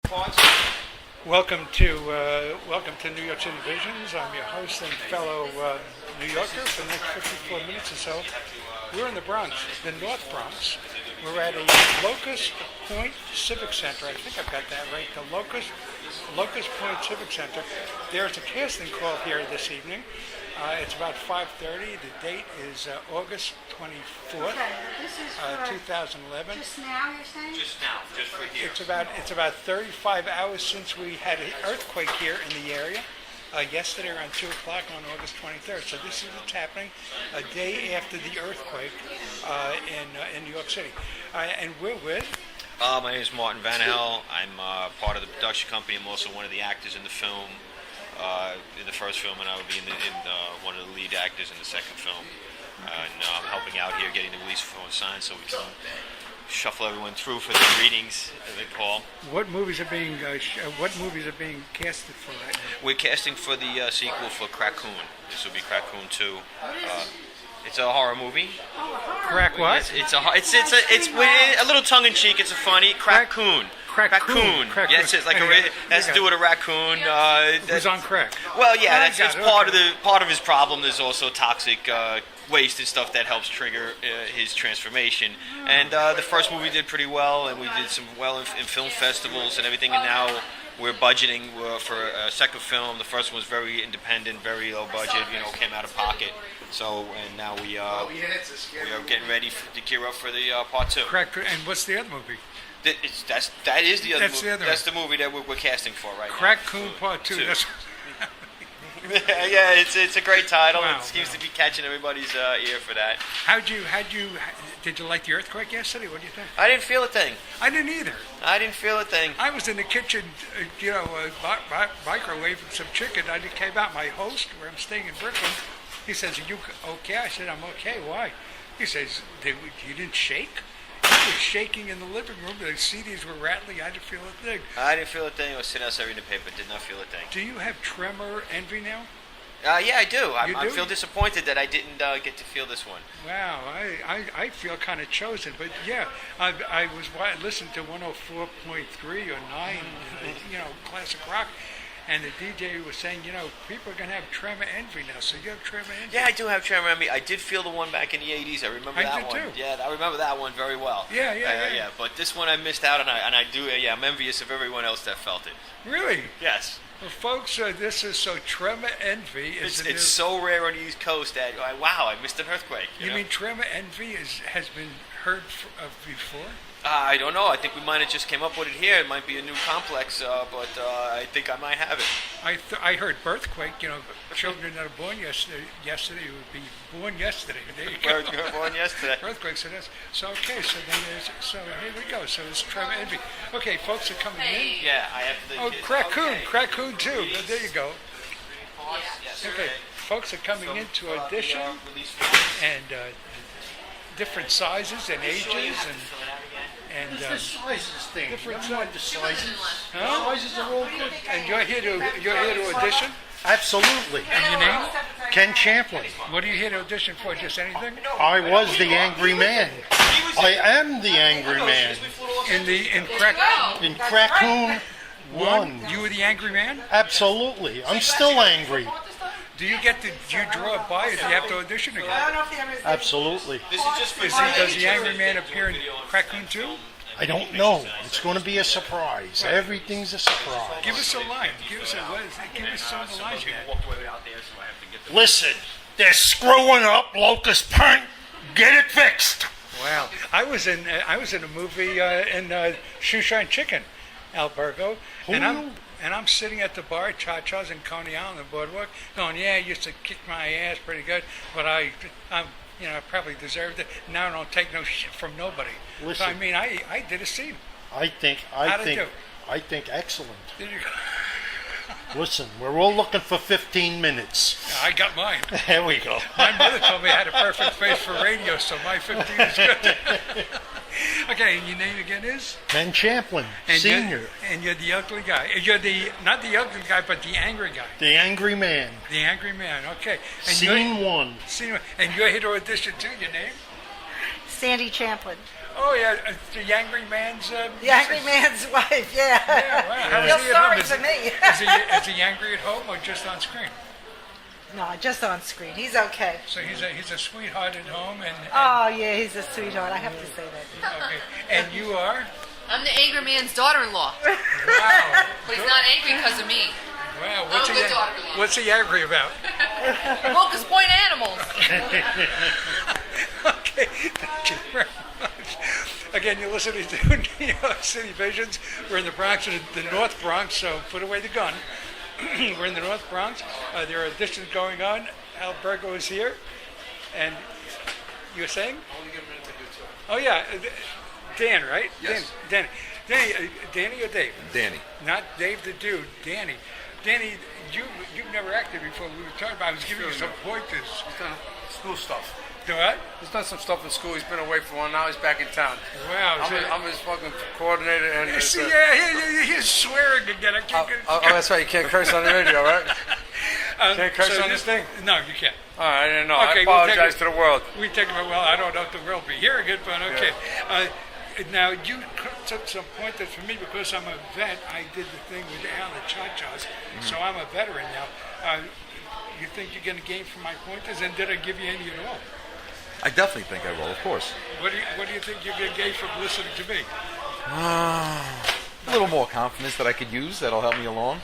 Pause. Welcome to New York City Visions. I'm your host and fellow New Yorker for the next 54 minutes or so. We're in the Bronx, the North Bronx. We're at a Locust Point Civic Center. I think I've got that right. The Locust Point Civic Center. There's a casting call here this evening. It's about 5:30. The date is August 24th, Okay, this is for 2011. just now, you're saying? Just now, just for here. It's about 35 hours since we had an earthquake here in the area. Yesterday around 2 o'clock on August 23rd. So this is what's happening a day after the earthquake in New York City. And we're with... My name is Martin Vanahel. I'm part of the production company. I'm also one of the actors in the film, in the first film, and I will be in one of the lead actors in the second film. And I'm helping out here, getting the release form signed so we can shuffle everyone through for the readings, as they call. What movies are being casted for right now? We're casting for the sequel for Krackoon. This will be Krackoon 2. It's a horror movie. Crack what? It's a little tongue in cheek. It's a funny Krackoon. Krackoon. Yes, it's like it has to do with a raccoon. Who's on crack? Well, yeah, that's part okay. of his problem. There's also toxic waste and stuff that helps trigger his transformation. And the first movie did pretty well, and we did some well in film festivals and everything. And now we're budgeting for a second film. The first one was very independent, very low budget. Came out of pocket. So, and now we are getting ready to gear up for the part 2. Crack. And what's the other movie? That is the other movie. That's the movie that we're casting for right now. Krackoon Part 2. Yeah, it's a great title. Wow, it seems to be catching everybody's ear for that. Did you like the earthquake yesterday? What do you think? I didn't feel a thing. I didn't either. I didn't feel a thing. I was in the kitchen, microwaving some chicken. I came out. My host, where I'm staying in Brooklyn, he says, "Are you okay?" I said, "I'm okay." Why? He says, "You didn't shake?" I was shaking in the living room. The CDs were rattling. I didn't feel a thing. I didn't feel a thing. I was sitting outside reading the paper. Did not feel a thing. Do you have tremor envy now? Yeah, I do. I do? feel disappointed that I didn't get to feel this one. Wow, I feel kind of chosen. But yeah, I listened to 104.3 or 9, classic rock. And the DJ was saying, people are going to have tremor envy now. So you have tremor envy? Yeah, I do have tremor envy. I did feel the one back in the 80s. I remember that one. I did too. Yeah, I remember that one very well. Yeah. But this one I missed out on, and I do. Yeah, I'm envious of everyone else that felt it. Really? Yes. Well, folks, this is so tremor envy. It's so rare on the East Coast that, wow, I missed an earthquake. You mean tremor envy has been heard of before? I don't know. I think we might have just came up with it here. It might be a new complex, but I think I might have it. I heard birthquake. Children that are born yesterday would be born yesterday. There you go. Born yesterday. Earthquake. So that's okay. So here we go. So it's tremor envy. Okay, folks are coming in. Yeah, I have the. Oh, Krackoon too. There you go. Okay, folks are coming in to audition, and different sizes and ages and It's the sizes thing. different Never mind the sizes. Huh? Sizes are all good. And you're here to audition. Absolutely. And your name? Ken Champlin. What are you here to audition for? Just anything? I was the angry man. I am the angry man. In Krackoon. In Krackoon 1. You were the angry man. Absolutely. I'm still angry. Do you draw a bio? Do you have to audition again? Absolutely. Does the angry man appear in Krackoon 2? I don't know. It's going to be a surprise. Everything's a surprise. Give us a line. Give us some of the lines you had. Listen, they're screwing up Locust Point. Get it fixed. Wow. I was in a movie in Shoeshine Chicken, Albergo, and I'm sitting at the bar, Cha-Cha's in Coney Island, the boardwalk, going, yeah, I used to kick my ass pretty good, but I probably deserved it. Now I don't take no shit from nobody. Listen, so, I mean, I did a scene. I think excellent. Did you? Listen, we're all looking for 15 minutes. I got mine. There we go. My mother told me I had a perfect face for radio, so my 15 is good. Okay, and your name again is? Ken Champlin, Senior. And you're the ugly guy. You're not the ugly guy, but the angry guy. The angry man. The angry man, okay. And Scene 1. And you're here to audition too, your name? Sandy Champlin. Oh yeah, the Angry Man's. The angry man's wife, yeah. Yeah, wow. How is Feel he at sorry home? for me. Is he angry at home or just on screen? No, just on screen. He's okay. So he's a sweetheart at home, and Oh, yeah, he's a sweetheart. I have to say that. okay. And you are. I'm the angry man's daughter-in-law, Wow. but he's not angry because of me. Wow. I'm a good daughter-in-law. What's he angry about? Locust Point animals. Okay. Thank you very much. Again, you're listening to New York City Visions. We're in the Bronx, the North Bronx, so put away the gun. We're in the North Bronx. There are auditions going on. Al Bergo is here. And you were saying? Oh, yeah. Dan, right? Yes. Danny or Dave? Danny. Not Dave the dude, Danny. Danny, you've never acted before. We were talking about, I was giving you some pointers. He's done school stuff. Do what? He's done some stuff in school. He's been away for a while. Now he's back in town. Wow. I'm his fucking coordinator. And See, yeah, he's swearing again. I can't get oh, that's right. You can't curse on the radio, right? Can't curse so on this thing? No, you can't. All right, I didn't know. Okay, I apologize to the world. We take it well. I don't know if the world will be hearing it, but okay. Now you took some pointers for me because I'm a vet. I did the thing with Al and Cha-Chas, so I'm a veteran now. You think you're going to gain from my pointers, and did I give you any at all? I definitely think I will, of course. What do you think you're going to gain from listening to me? A little more confidence that I could use. That'll help me along.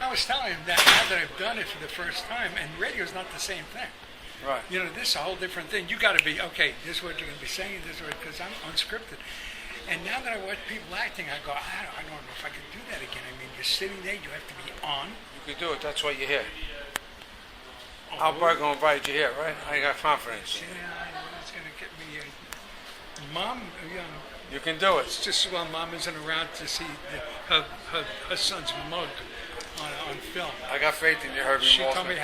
I was telling him that now that I've done it for the first time, and radio's not the same thing. Right. You know, this is a whole different thing. You got to be, okay, this is what you're going to be saying, this is what, because I'm unscripted. And now that I watch people acting, I go, I don't know if I can do that again. I mean, you're sitting there, you have to be on. You can do it. That's why you're here. Al Bergo invited you here, right? I got confidence. Yeah, it's going to get me. Mom, You can do it. it's just well, Mom isn't around to see her son's mug on film. I got faith in you, Herbie She Malsman. told me I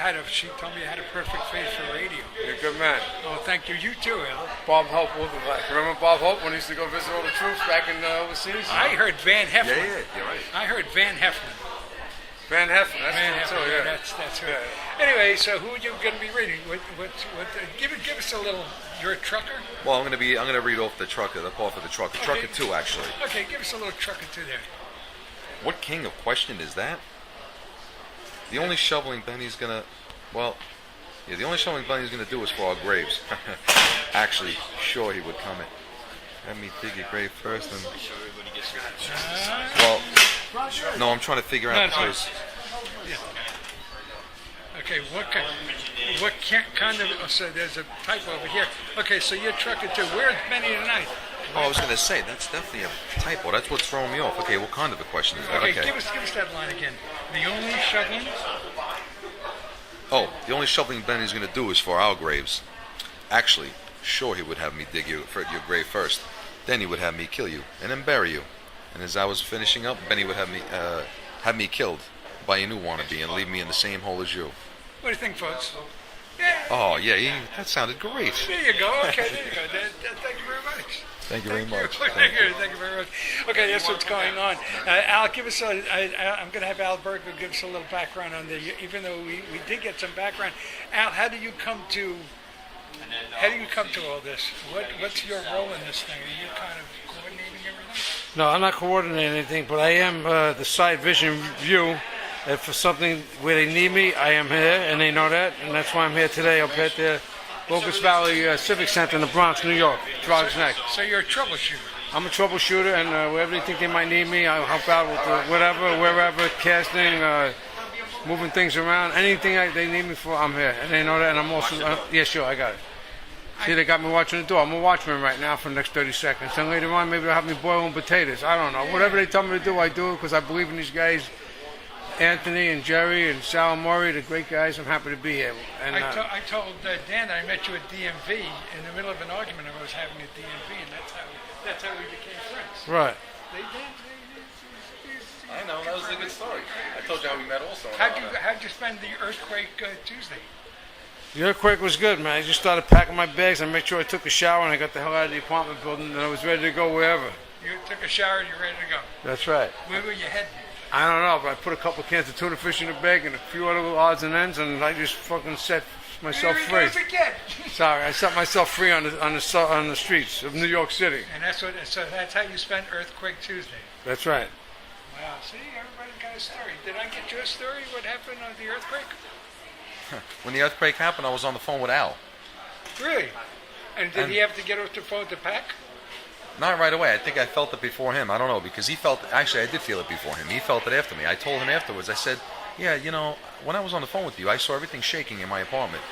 had a perfect face for radio. You're a good man. Oh, thank you. You too, Al. Bob Hope will be back. Remember Bob Hope when he used to go visit all the troops back in overseas? I heard Van Heflin. Yeah, you're right. I heard Van Heflin. Van Heflin. That's Van him Heflin. too, yeah. That's her. Yeah. Anyway, so who are you going to be reading? Give us a little. You're a trucker. Well, I'm gonna read off the trucker, the part for the trucker. Trucker Okay. 2, actually. Okay, give us a little trucker too there. What king of question is that? The only shoveling Benny's gonna, the only shoveling Benny's gonna do is for our graves. Actually, sure he would come in. Let me dig your grave first, and no, I'm trying to figure out No, because Okay, what kind of? Oh, so there's a typo over here. Okay, so you're trucker too. Where's Benny tonight? oh, I was gonna say that's definitely a typo. That's what's throwing me off. Okay, what kind of a question is that? Okay, give us that line again. The only shoveling. Oh, the only shoveling Benny's gonna do is for our graves. Actually, sure he would have me dig your grave first. Then he would have me kill you and then bury you. And as I was finishing up, Benny would have me killed by a new wannabe and leave me in the same hole as you. What do you think, folks? Yeah. Oh yeah, that sounded great. There you go. Okay, there you go. Thank you very much. Thank you very much. Thank you very much. Okay, that's what's going on. Al, give us I'm going to have Al Bergo give us a little background on even though we did get some background. Al, how do you come to all this? What's your role in this thing? Are you kind of coordinating everything? No, I'm not coordinating anything, but I am the side vision view. If for something where they need me, I am here, and they know that, and that's why I'm here today up at the Locust Valley Civic Center in the Bronx, New York, Frog's Neck. So you're a troubleshooter. I'm a troubleshooter, and wherever they think they might need me, I'll help out with whatever, wherever, casting, moving things around, anything they need me for, I'm here, and they know that, and I'm also, yeah, sure, I got it. See, they got me watching the door. I'm a watchman right now for the next 30 seconds. Then later on, maybe they'll have me boiling potatoes. I don't know. Whatever they tell me to do, I do it because I believe in these guys. Anthony and Jerry and Sal and Maury, the great guys. I'm happy to be here. And I told Dan I met you at DMV in the middle of an argument I was having at DMV, and that's how we became friends. Right. I know, that was a good story. I told you how we met also. How'd you spend the earthquake Tuesday? The earthquake was good, man. I just started packing my bags. I made sure I took a shower and I got the hell out of the apartment building, and I was ready to go wherever. You took a shower and you're ready to go. That's right. Where were you heading? I don't know, but I put a couple cans of tuna fish in the bag and a few other little odds and ends, and I just fucking set myself Here we free. goes again. Sorry, I set myself free on the streets of New York City. And so that's how you spent Earthquake Tuesday. That's right. Wow, see, everybody's got a story. Did I get your story? What happened on the earthquake? When the earthquake happened, I was on the phone with Al. Really? And did he have to get off the phone to pack? Not right away. I think I felt it before him. I don't know, because he felt it. Actually, I did feel it before him. He felt it after me. I told him afterwards. I said, yeah, you know, when I was on the phone with you, I saw everything shaking in my apartment.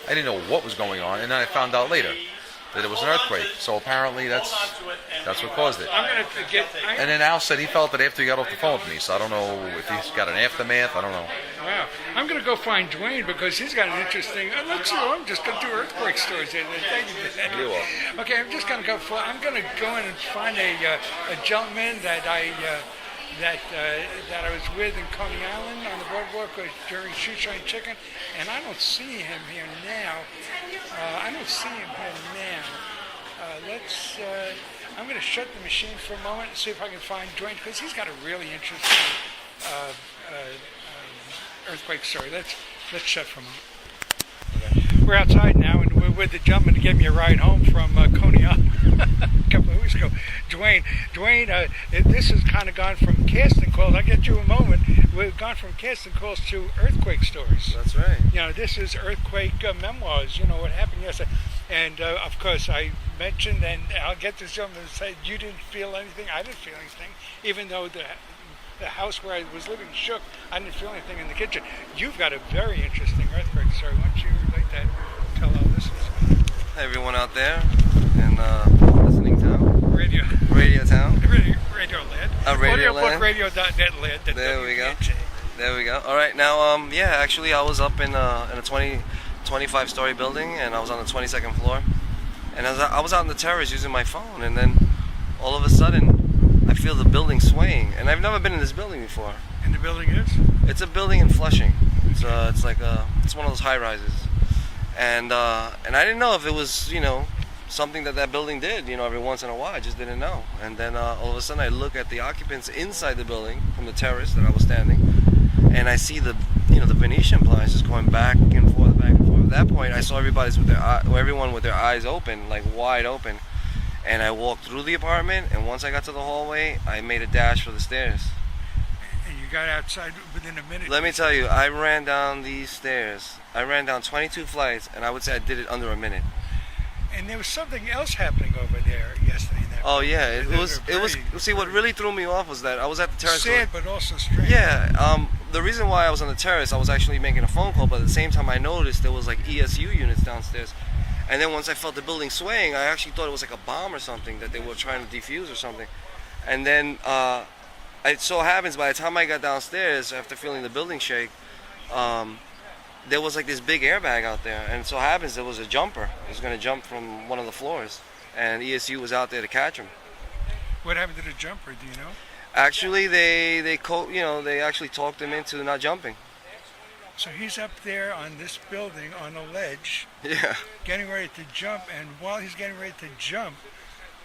I didn't know what was going on, and then I found out later that it was an earthquake. So apparently that's what caused it. I'm going to get... And then Al said he felt it after he got off the phone with me. So I don't know if he's got an aftermath. I don't know. Wow. I'm going to go find Dwayne because he's got an interesting... let's see. I'm just going to do earthquake stories. Thank you. You are. Okay, I'm just going to go... I'm going to go in and find a gentleman that I was with in Coney Island on the boardwalk during Shoeshine Chicken, and I don't see him here now. I'm going to shut the machine for a moment and see if I can find Dwayne, because he's got a really interesting earthquake story. Let's shut for a moment. We're outside now, and we're with the gentleman who gave me a ride home from Coney Island a couple of weeks ago. Dwayne, this has kind of gone from casting calls. I'll get you a moment. We've gone from casting calls to earthquake stories. That's right. You know, this is earthquake memoirs. You know what happened yesterday, and of course I mentioned, and I'll get this gentleman to say you didn't feel anything. I didn't feel anything, even though the house where I was living shook. I didn't feel anything in the kitchen. You've got a very interesting earthquake story. Why don't you relate that? Tell our listeners. Hey, everyone out there in listening town. Radio town. Radio land. Radio land. Audiobookradio.net land. There we go. There we go. All right, now, yeah, actually, I was up in a 25-story building, and I was on the 22nd floor. And I was out on the terrace using my phone, and then all of a sudden, I feel the building swaying. And I've never been in this building before. And the building is? It's a building in Flushing. It's one of those high rises. And I didn't know if it was, you know, something that building did, you know, every once in a while. I just didn't know. And then all of a sudden I look at the occupants inside the building from the terrace that I was standing, and I see the Venetian blinds just going back and forth. At that point, I saw everyone with their eyes open, like wide open. And I walked through the apartment, and once I got to the hallway, I made a dash for the stairs. And you got outside within a minute. Let me tell you, I ran down these stairs. I ran down 22 flights, and I would say I did it under a minute. And there was something else happening over there yesterday. Oh yeah, it was. See, what really threw me off was that I was at the terrace. Sad, but also strange. Yeah. The reason why I was on the terrace, I was actually making a phone call, but at the same time, I noticed there was like ESU units downstairs. And then once I felt the building swaying, I actually thought it was like a bomb or something that they were trying to defuse or something. And then it so happens by the time I got downstairs, after feeling the building shake, there was like this big airbag out there, and it so happens there was a jumper. It was going to jump from one of the floors, and ESU was out there to catch him. What happened to the jumper? Do you know? Actually, they actually talked him into not jumping. So he's up there on this building on a ledge, Yeah. getting ready to jump, and while he's getting ready to jump,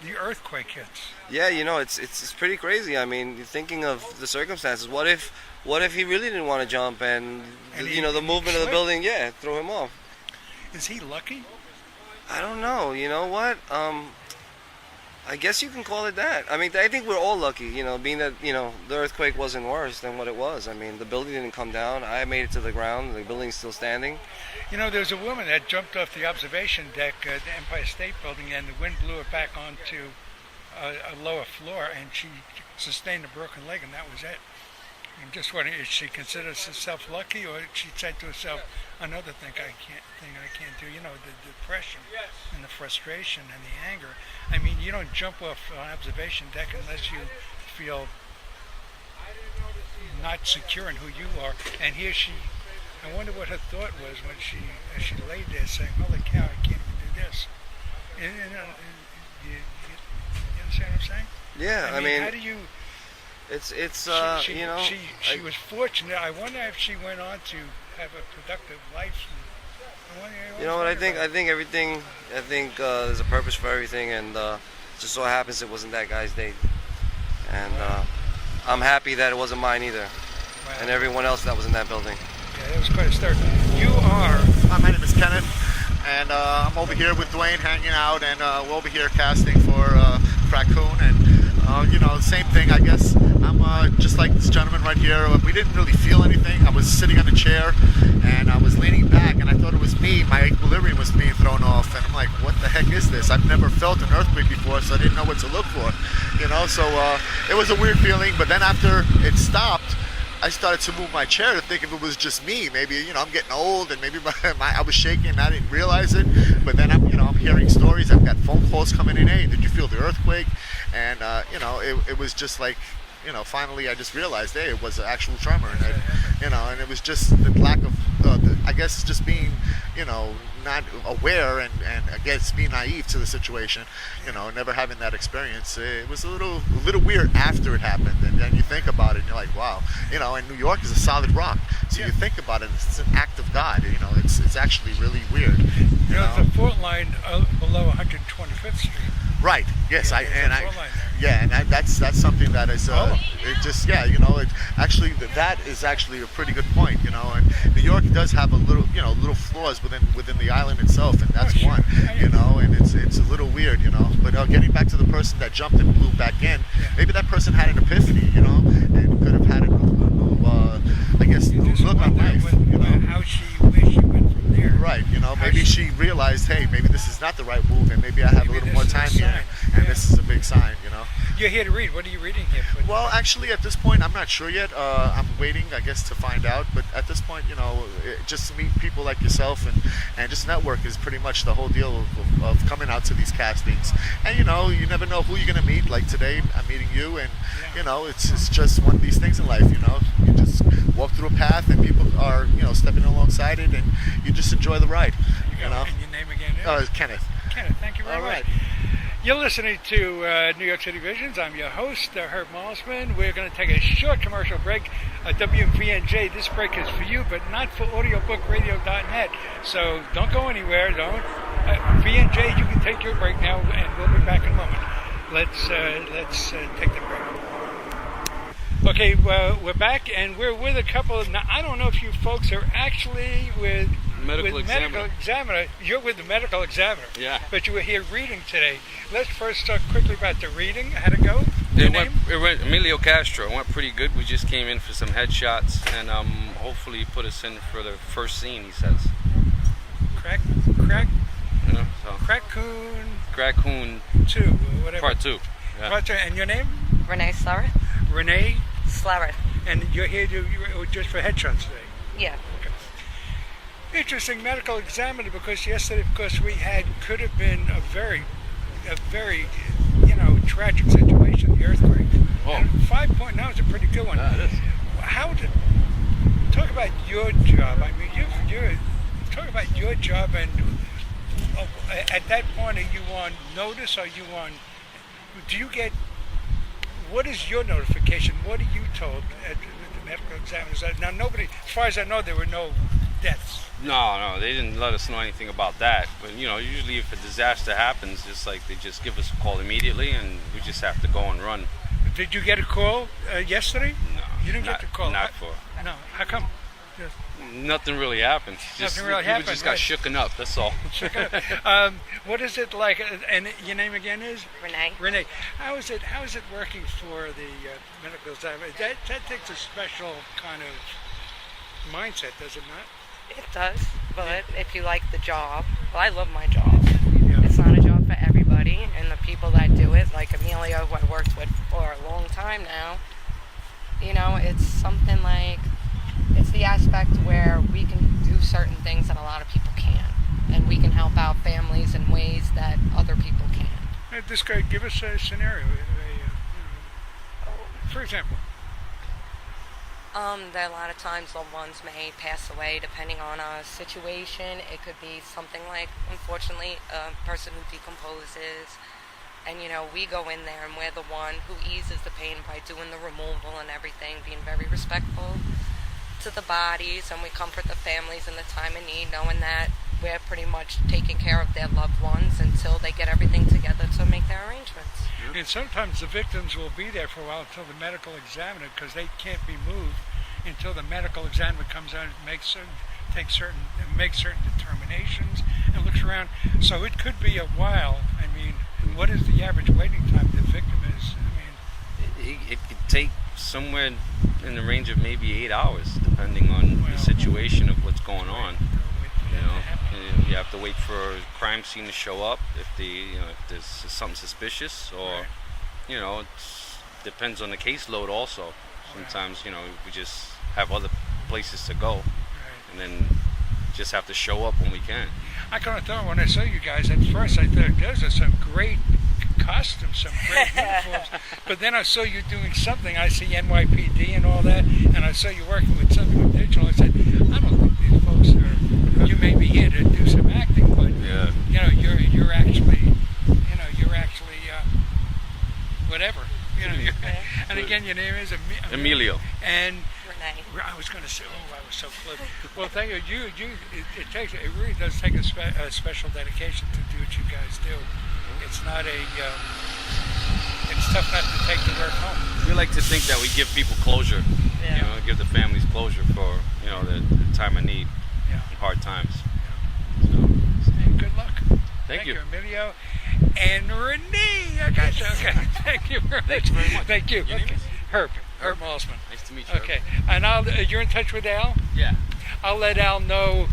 the earthquake hits. Yeah, you know, it's pretty crazy. I mean, thinking of the circumstances. What if he really didn't want to jump, and the movement of the building, threw him off? Is he lucky? I don't know. You know what? I guess you can call it that. I mean, I think we're all lucky, you know, being that, you know, the earthquake wasn't worse than what it was. I mean, the building didn't come down. I made it to the ground. The building's still standing. You know, there's a woman that jumped off the observation deck at the Empire State Building, and the wind blew her back onto a lower floor, and she sustained a broken leg, and that was it. I'm just wondering, if she considers herself lucky, or she said to herself, another thing I can't do. You know, the depression and the frustration and the anger. I mean, you don't jump off an observation deck unless you feel not secure in who you are. And here I wonder what her thought was when she laid there saying, holy cow, I can't even do this. You understand what I'm saying? Yeah, I mean, how do you... She was fortunate. I wonder if she went on to have a productive life. You know what I think? I think there's a purpose for everything, and just so happens it wasn't that guy's date. And I'm happy that it wasn't mine either, and everyone else that was in that building. Okay, that was quite a start. You are. Hi, my name is Kenneth, and I'm over here with Dwayne hanging out, and we're over here casting for Krackoon, and same thing, I guess. I'm just like this gentleman right here. We didn't really feel anything. I was sitting on a chair, and I was leaning back, and I thought it was me. My equilibrium was being thrown off, and I'm like, what the heck is this? I've never felt an earthquake before, so I didn't know what to look for, so it was a weird feeling, but then after it stopped, I started to move my chair to think if it was just me. Maybe, I'm getting old and maybe I was shaking and I didn't realize it. But then I'm hearing stories. I've got phone calls coming in. Hey, did you feel the earthquake? And, it was just like, finally I just realized, hey, it was an actual tremor. And it was just the lack of, I guess, just being, not aware and I guess being naive to the situation, never having that experience. It was a little weird after it happened, and then you think about it and you're like, wow, and New York is a solid rock, so you think about it, it's an act of God. It's actually really weird. It's a fault line below 125th Street. Right. Yes. And that's something that is that is actually a pretty good point. And New York does have a little flaws within the island itself, and that's one. And it's a little weird. But getting back to the person that jumped and blew back in, maybe that person had an epiphany. And could have had a new look on life. Where she went from there. Right. Maybe she realized, hey, maybe this is not the right move, and maybe I have a little more time here, and this is a big sign. You're here to read. What are you reading here? Well, actually, at this point, I'm not sure yet. I'm waiting, I guess, to find out. But at this point, just to meet people like yourself and just network is pretty much the whole deal of coming out to these castings. And, you never know who you're going to meet. Like today, I'm meeting you, and, it's just one of these things in life, You just walk through a path, and people are, stepping alongside it, and you just enjoy the ride, And your name again is? Kenneth. Kenneth, thank you very much. Right. You're listening to New York City Visions. I'm your host, Herb Malsman. We're going to take a short commercial break. WVNJ, this break is for you, but not for audiobookradio.net. So don't go anywhere. Don't. VNJ, you can take your break now, and we'll be back in a moment. Let's take the break. Okay, well, we're back, and we're with a couple of... Now, I don't know if you folks are actually with medical examiner. You're with the medical examiner. Yeah. But you were here reading today. Let's first talk quickly about the reading. How'd it go? It went Emilio Castro. It went pretty good. We just came in for some headshots, and hopefully put us in for the first scene, he says. Krackoon 2, whatever. Part 2. Yeah. Part 2. And your name? Renee Slareth. Renee Slareth. And you're here just for headshots today? Yeah. Okay. Interesting medical examiner, because yesterday, of course, could have been a very tragic situation, the earthquake. Oh. And 5.9 is a pretty good one. Yeah, it is. Talk about your job. I mean, you talk about your job, and at that point, are you on notice? Do you get, what is your notification? What are you told at the medical examiners? Now, nobody, as far as I know, there were no deaths. No, they didn't let us know anything about that. But, usually if a disaster happens, just like they just give us a call immediately, and we just have to go and run. Did you get a call yesterday? No. You didn't get the call? No. How come? Nothing really happened. Nothing really happened. We just got shooken up, that's all. What is it like? And your name again is? Renee. Renee. How is it working for the medical examiner? That takes a special kind of mindset, does it not? It does, but if you like the job, I love my job. Yeah. It's not a job for everybody, and the people that do it, like Emilio, who I worked with for a long time now, it's something like, it's the aspect where we can do certain things that a lot of people can't, and we can help out families in ways that other people can't. This guy, give us a scenario, for example. There are a lot of times loved ones may pass away depending on a situation. It could be something like, unfortunately, a person who decomposes, and we go in there and we're the one who eases the pain by doing the removal and everything, being very respectful to the bodies, and we comfort the families in the time of need, knowing that we're pretty much taking care of their loved ones until they get everything together to make their arrangements. And sometimes the victims will be there for a while until the medical examiner, because they can't be moved, until the medical examiner comes out and makes certain determinations and looks around. So it could be a while. I mean, what is the average waiting time the victim is? I mean, It could take somewhere in the range of maybe 8 hours, depending on the situation of what's going on. You have to wait for a crime scene to show up if there's something suspicious, or it depends on the caseload also. Sometimes we just have other places to go, and then just have to show up when we can. I kind of thought when I saw you guys at first, I thought those are some great costumes, some great uniforms. But then I saw you doing something. I see NYPD and all that, and I saw you working with something with digital. I said, I don't think these folks are. You may be here to do some acting, but you're actually whatever. And again, your name is Emilio. And I was going to say, I was so close. Well, thank you. It really does take a special dedication to do what you guys do. It's not it's tough not to take the work home. We like to think that we give people closure, give the families closure for the time of need, and hard times. And good luck. Thank you, Emilio. And Renee, I got you. Okay, thank you very much. Thank you. Your name is? Herb Malsman. Nice to meet you. Okay, and you're in touch with Al? Yeah. I'll let Al know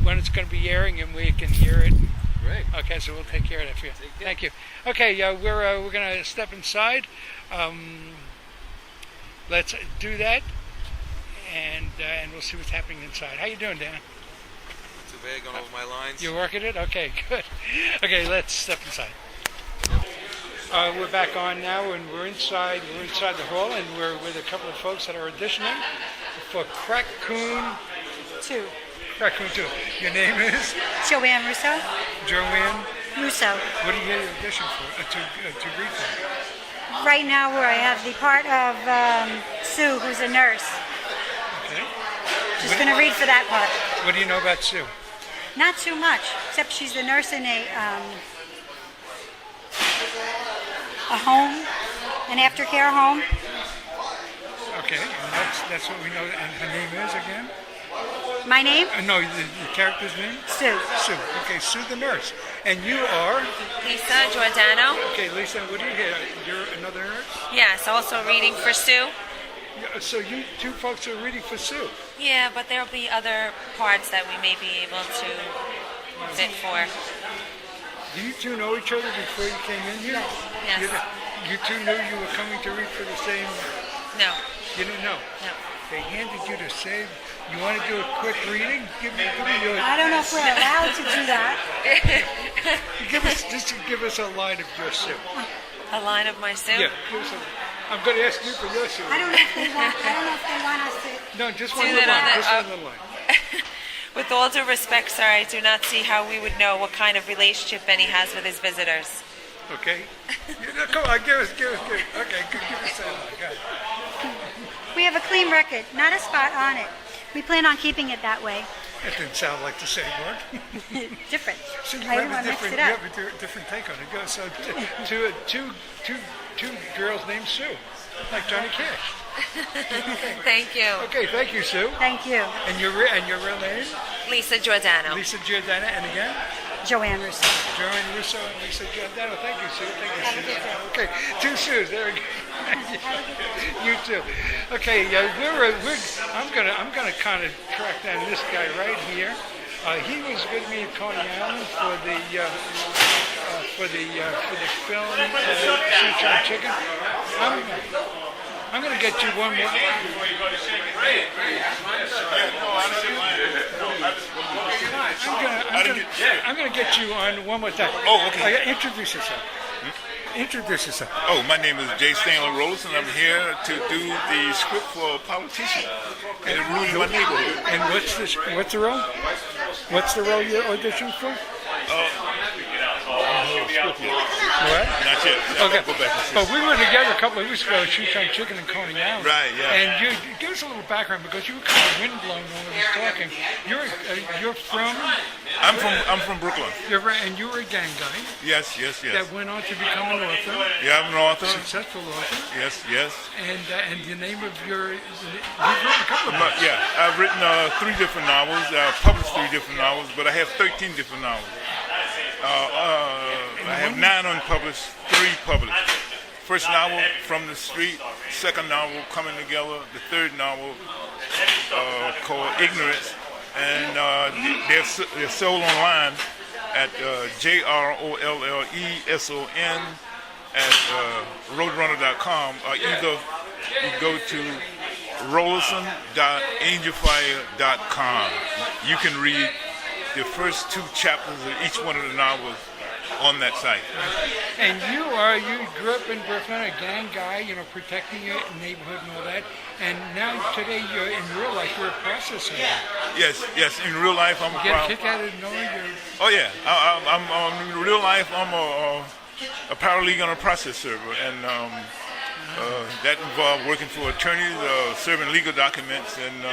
when it's going to be airing, and we can hear it. Great. Okay, so we'll take care of that for you. Thank you. Okay, we're going to step inside. Let's do that, and we'll see what's happening inside. How you doing, Dan? Too bad, going over my lines. You're working it? Okay, good. Okay, let's step inside. We're back on now, and we're inside the hall, and we're with a couple of folks that are auditioning for Krackoon 2. Krackoon 2. Your name is? Joanne Russo. Joanne Russo. What are you here to audition for? To read for? Right now, where I have the part of Sue, who's a nurse. Okay. Just going to read for that part. What do you know about Sue? Not too much, except she's the nurse in a home, an aftercare home. Okay, and that's what we know. And her name is again? My name? No, the character's name? Sue. Sue. Okay, Sue the nurse. And you are? Lisa Giordano. Okay, Lisa, what do you hear? You're another nurse? Yes, also reading for Sue. So you two folks are reading for Sue? Yeah, but there'll be other parts that we may be able to fit for. Do you two know each other before you came in here? Yes. You two knew you were coming to read for the same? No. You didn't know? No. They handed you the same. You want to do a quick reading? Give me your... I don't know if we're allowed to do that. Give us a line of your Sue. A line of my Sue? Yeah. I'm going to ask you for your Sue. I don't know if they want us to. No, just one little line. Just one little line. With all due respect, sir, I do not see how we would know what kind of relationship Benny has with his visitors. Okay. Come on, give us. Okay, give us that line. Go ahead. We have a clean record, not a spot on it. We plan on keeping it that way. That didn't sound like the same word. Different. So you I have didn't a want to mix different, it up. different take on it. Go. So two girls named Sue, like Johnny Cash. Thank you. Okay, thank you, Sue. Thank you. And your real name? Lisa Giordano. Lisa Giordano, and again? Joanne Russo. Joanne Russo and Lisa Giordano. Thank you, Sue. Thank you, Sue. Okay, two Sues. There we go. You too. Okay, I'm gonna kind of track down this guy right here. He was with me at Coney Island for the film Choo Choo Chicken. I'm gonna get you one more. I'm gonna get you on one more time. Oh, okay. Introduce yourself. Introduce yourself. Oh, my name is Jay Stanley Rose, and I'm here to do the script for a politician and ruling my neighborhood. And what's the role? What's the role you're auditioning for? script yet. What? Not yet. Okay. Go back and see. But we were together a couple of weeks ago shooting Chicken in Coney Island. Right, yeah. And you give us a little background because you were kind of windblown when we were talking. You're from? I'm from Brooklyn. And you were a gang guy. Yes. That went on to become an author. Yeah, I'm an author. Successful author. Yes. And the name of you've written a couple of books. Yeah, I've written 3 different novels. I've published 3 different novels, but I have 13 different novels. I have 9 unpublished, 3 published. First novel, From the Street. Second novel, Coming Together. The third novel, called Ignorance. And they're sold online at JROLLESON at roadrunner.com, or either you go to rollerson.angelfire.com. You can read the first 2 chapters of each one of the novels on that site. And you grew up in Brooklyn, a gang guy, protecting your neighborhood and all that. And now today, in real life, you're a process server. Yes. In real life, I'm you get a kick out of knowing you're... Oh yeah, I'm in real life. I'm a paralegal and a process server, and that involved working for attorneys, serving legal documents, and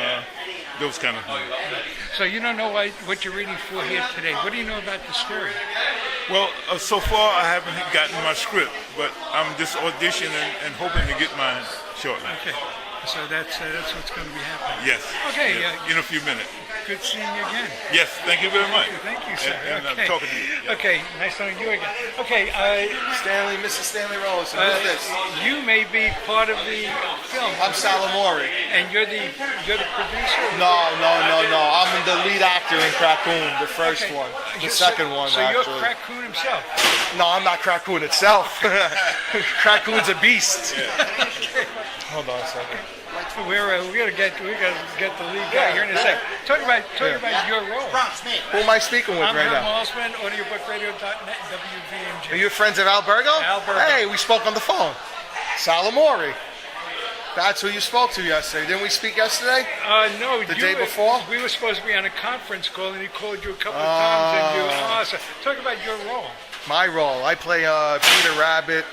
those kind of things. So you don't know what you're reading for here today. What do you know about the story? Well, so far I haven't gotten my script, but I'm just auditioning and hoping to get mine shortly. Okay, so that's what's going to be happening. Yes. Okay. Yes. In a few minutes. Good seeing you again. Yes, thank you very much. Thank you, sir. And I'm talking to you. Yeah. Okay, nice knowing you again. Okay, Stanley, Mr. Stanley Rose. Who's this? You may be part of the film. I'm Salamori. And you're the producer? No. I'm the lead actor in Krackoon, the first one. The second one, so actually. So you're Krackoon himself? No, I'm not Krackoon itself. Krackoon's a beast. Hold on a second. We gotta get the lead guy here in a second. Talk about your role. Who am I speaking with right now? I'm Malsman, audiobookradio.net, WVMJ. Are you friends of Albergo? Albergo. Hey, we spoke on the phone. Salamori. That's who you spoke to yesterday. Didn't we speak yesterday? No. The day before? We were supposed to be on a conference call, and he called you a couple of times. And so talk about your role. My role. I play Peter Rabbit.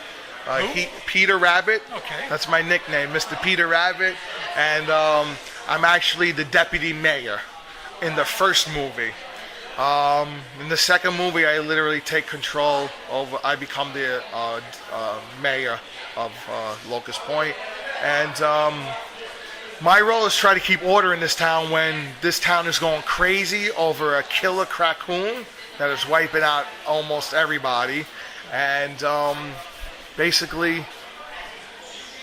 Peter Rabbit. Okay. That's my nickname, Mr. Peter Rabbit. And I'm actually the deputy mayor in the first movie. In the second movie, I literally take control over. I become the mayor of Locust Point. And my role is try to keep order in this town when this town is going crazy over a killer Krackoon that is wiping out almost everybody. And basically,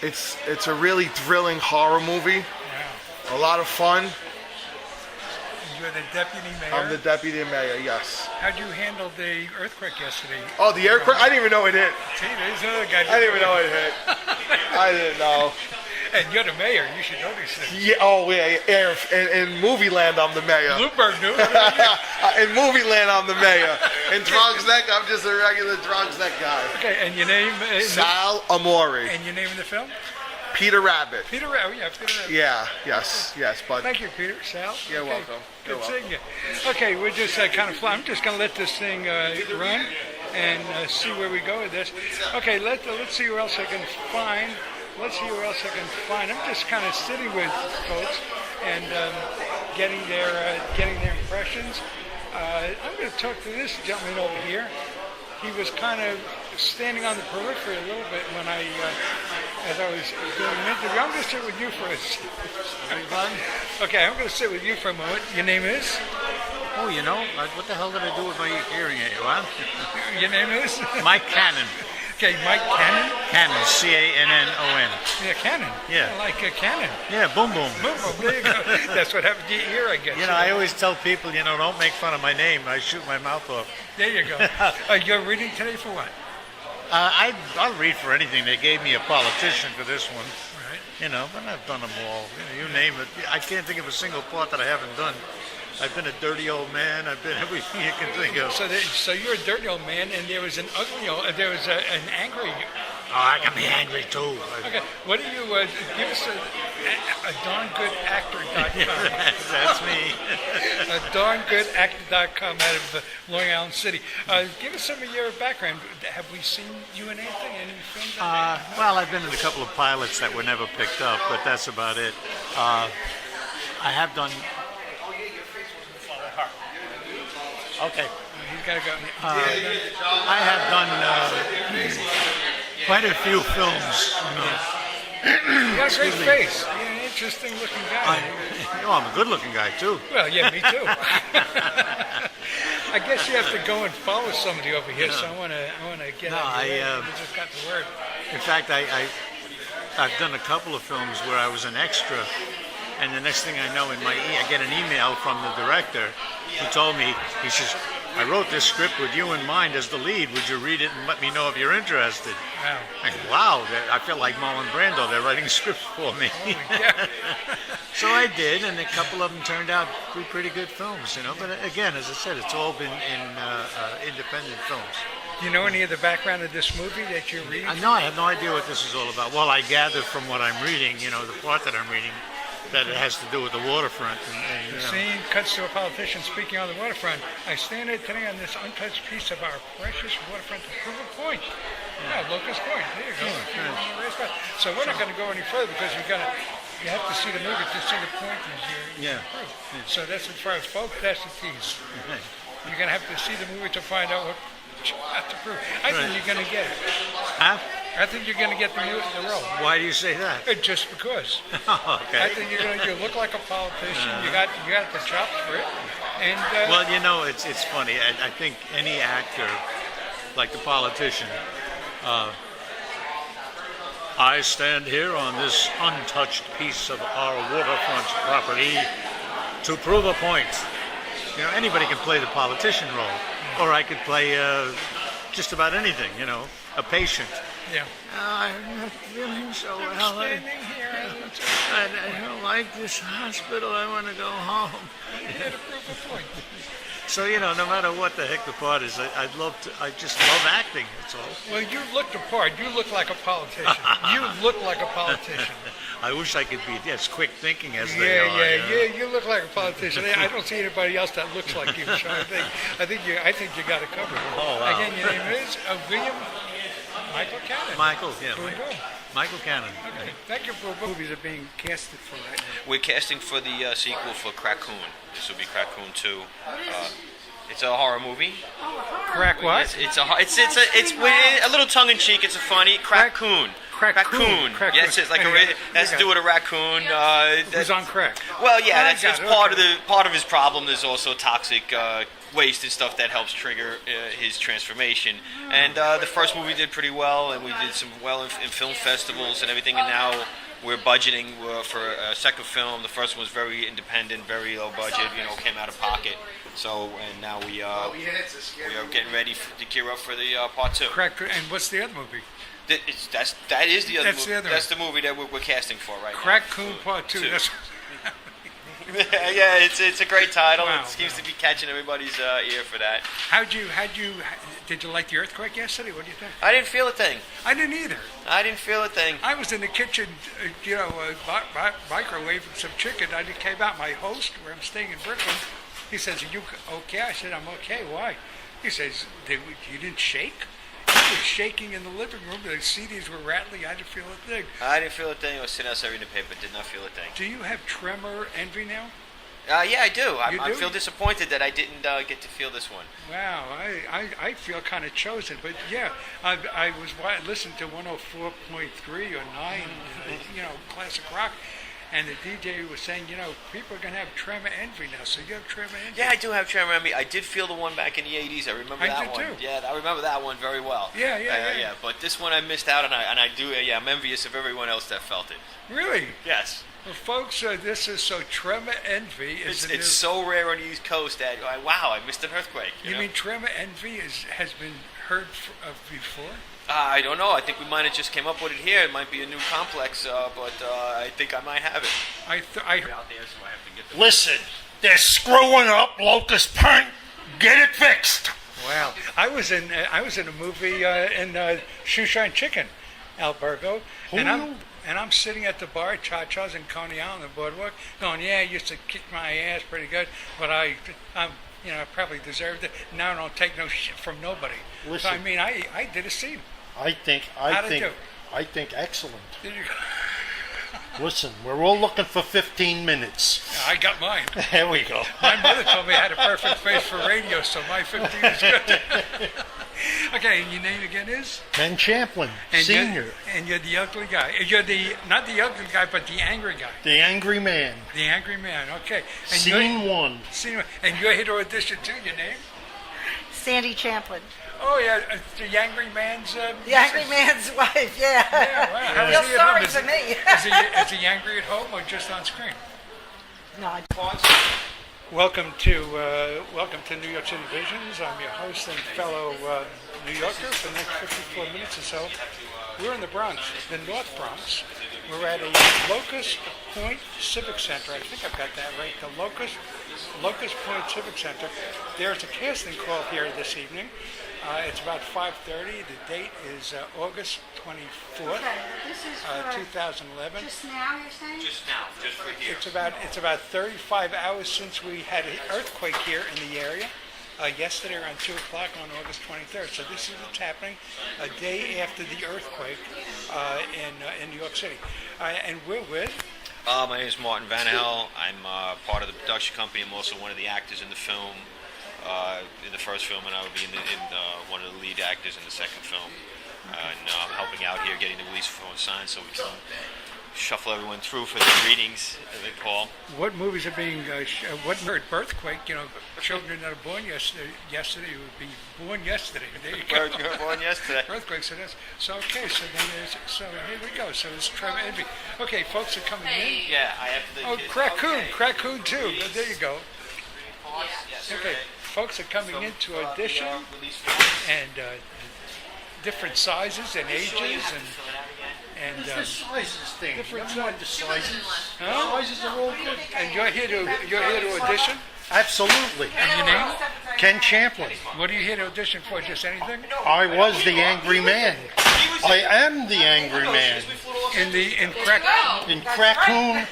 it's a really thrilling horror movie. Wow. A lot of fun. You're the deputy mayor? I'm the deputy mayor, yes. How'd you handle the earthquake yesterday? Oh, the earthquake? I didn't even know it hit. See, there's another guy. I didn't even know it hit. I didn't know. And you're the mayor. You should know these things. Yeah. Oh, yeah. In movie land, I'm the mayor. Bloomberg knew. In movie land, I'm the mayor. In Drugs Neck, I'm just a regular Drugs Neck guy. Okay, and your name? Sal Amori. And your name in the film? Peter Rabbit. Peter Rabbit. Yeah, Peter Rabbit. Yeah. Yes. But thank you, Peter. Sal. You're welcome. Good seeing you. Okay, we're just kind of fly. I'm just going to let this thing run and see where we go with this. Okay, let's see who else I can find. I'm just kind of sitting with folks and getting their impressions. I'm going to talk to this gentleman over here. He was kind of standing on the periphery a little bit when as I was doing an interview. I'm going to sit with you for a Okay, I'm going to sit with you for a moment. Your name is? Oh, what the hell did I do with my hearing aid? What? Your name is? Mike Cannon. Okay, Mike Cannon? Cannon, C-A-N-N-O-N. Yeah, Cannon. Yeah. Like a cannon. Yeah, boom, boom. Boom, boom. There you go. That's what happened to your ear, I guess. I always tell people, don't make fun of my name. I shoot my mouth off. There you go. You're reading today for what? I'll read for anything. They gave me a politician for this one. Right. But I've done them all. You name it. I can't think of a single part that I haven't done. I've been a dirty old man. I've been everything you can think of. So you're a dirty old man, and there was an ugly, an angry Oh, I can be angry too. Okay, what do you give us a darngoodactor.com? That's me. A darngoodactor.com out of Long Island City. Give us some of your background. Have we seen you in anything? Any films? Well, I've been in a couple of pilots that were never picked up, but that's about it. I have done. Okay. He's got to go. I have done quite a few films. You got a great face. You're an interesting looking guy. I'm a good looking guy too. Well, yeah, me too. I guess you have to go and follow somebody over here, so I want to get out of your way. You just got the word. In fact, I've done a couple of films where I was an extra, and the next thing I know, I get an email from the director who told me, he says, I wrote this script with you in mind as the lead. Would you read it and let me know if you're interested? Wow. I said, wow, I feel like Marlon Brando. They're writing scripts for me. So I did, and a couple of them turned out to be pretty good films, you know. But again, as I said, it's all been in independent films. Do you know any of the background of this movie that you're reading? No, I have no idea what this is all about. Well, I gather from what I'm reading, you know, the part that I'm reading, that it has to do with the waterfront. And The scene cuts to a politician speaking on the waterfront. I stand here today on this untouched piece of our precious waterfront to prove a point. Yeah, Locust Point. There you go. So we're not going to go any further because you have to see the movie to see the point as you prove. So that's as far as folks, that's the tease. You're going to have to see the movie to find out what you have to prove. I think you're going to get it. Huh? I think you're going to get the role. Why do you say that? Just because. Okay. I think you look like a politician. You got the chops for it. And well, you know, it's funny. I think any actor, like the politician, I stand here on this untouched piece of our waterfront property to prove a point. You know, anybody can play the politician role, or I could play just about anything. You know, a patient. Yeah. I'm not feeling so well. I don't like this hospital. I want to go home. Yeah, to prove a point. So, you know, no matter what the heck the part is, I just love acting, that's all. Well, you look the part. You look like a politician. You look like a politician. I wish I could be as quick thinking as they are. Yeah. You look like a politician. I don't see anybody else that looks like you. So I think you got it covered. Oh, wow. Again, your name is William Michael Cannon. Michael Cannon. Okay. Thank you for what movies are being casted for right now. We're casting for the sequel for Krackoon. This will be Krackoon 2. It's a horror movie. Crack what? It's a little tongue in cheek. It's a funny Krackoon. Krackoon. Yes, it's like it has to do with a raccoon. Who's on crack? Well, yeah, that's part of his problem. There's also toxic waste and stuff that helps trigger his transformation. And the first movie did pretty well, and we did some well in film festivals and everything. And now we're budgeting for a second film. The first one was very independent, very low budget. You know, came out of pocket. So, and now we are getting ready to gear up for the part 2. Correct. And what's the other movie? That is the other movie. That's the movie that we're casting for right now. Krackoon Part 2. Yeah, it's a great title. Wow, it seems to be catching everybody's ear for that. Did you like the earthquake yesterday? What do you think? I didn't feel a thing. I didn't either. I didn't feel a thing. I was in the kitchen, microwaving some chicken. I came out. My host, where I'm staying in Brooklyn, he says, "Are you okay?" I said, "I'm okay." Why? He says, "You didn't shake?" He was shaking in the living room. The CDs were rattling. I didn't feel a thing. I didn't feel a thing. I was sitting outside reading the paper. Did not feel a thing. Do you have tremor envy now? Yeah, I do. I do? feel disappointed that I didn't get to feel this one. Wow, I feel kind of chosen. But yeah, I listened to 104.3 or 9, classic rock. And the DJ was saying, people are going to have tremor envy now. So you have tremor envy? Yeah, I do have tremor envy. I did feel the one back in the 80s. I remember that one. I did too. Yeah, I remember that one very well. Yeah. But this one I missed out on, and I do. Yeah, I'm envious of everyone else that felt it. Really? Yes. Well, folks, this is so tremor envy. It's so rare on the East Coast that, wow, I missed an earthquake. You mean tremor envy has been heard of before? I don't know. I think we might have just came up with it here. It might be a new complex, but I think I might have it. Listen, they're screwing up Locust Point. Get it fixed. Wow. I was in a movie in Shoeshine Chicken. Albergo, Who and knew? I'm sitting at the bar, Cha-Cha's in Coney Island, the boardwalk, going, yeah, I used to kick my ass pretty good, but I'm I probably deserved it. Now I don't take no shit from nobody. Listen. So I mean, I did a scene. I think excellent. Did you? Listen, we're all looking for 15 minutes. I got mine. There we go. My mother told me I had a perfect face for radio, so my 15 is good. Okay, and your name again is? Ken Champlin, And Senior. You're the ugly guy. You're not the ugly guy, but the angry guy. The Angry Man. The angry man, okay. And Scene 1. And you're here to audition too, your name? Sandy Champlin. Oh, yeah, the angry man's... The angry man's wife, yeah. Yeah, wow. How Feel is he at home? sorry Is for he- me. Is he angry at home or just on screen? No, Welcome to New York City Visions. I'm your host and fellow New Yorker for the next 54 minutes or so. We're in the Bronx, the North Bronx. We're at a Locust Point Civic Center. I think I've got that right. The Locust Point Civic Center. There's a casting call here this evening. It's about 5:30. The date is August 24th, 2011. Just now, you're saying? Just now, just for here. It's about 35 hours since we had an earthquake here in the area. Yesterday around 2 o'clock on August 23rd. So this is what's happening a day after the earthquake in New York City. And we're with... My name is Martin Vanahel. I'm part of the production company. I'm also one of the actors in the film, in the first film, and I would be in one of the lead actors in the second film. And I'm helping out here, getting the release form signed so we can shuffle everyone through for the readings, as they call. What movies are being, birthquake, children that are born yesterday would be born yesterday. There you go. Born yesterday. Earthquakes it is. So, okay, so here we go. So it's Trevor Envy. Okay, folks are coming in. Yeah, I have to... Oh, Krackoon too. There you go. Okay, folks are coming in to audition, and different sizes and ages, and It's the sizes thing. different Never mind the sizes. Huh? The sizes are all good. And you're here to audition. Absolutely. And your name? Ken Champlin. What are you here to audition for? Just anything? I was the Angry Man. I am the Angry Man. In Krackoon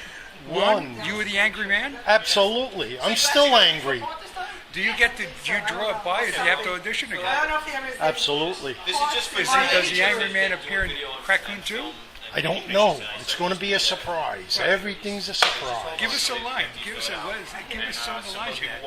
1. You were the angry man? Absolutely. I'm still angry. Do you draw a by, or do you have to audition again? Absolutely. Does the angry man appear in Krackoon 2? I don't know. It's going to be a surprise. Everything's a surprise. Give us a line. Give us some of the lines you had.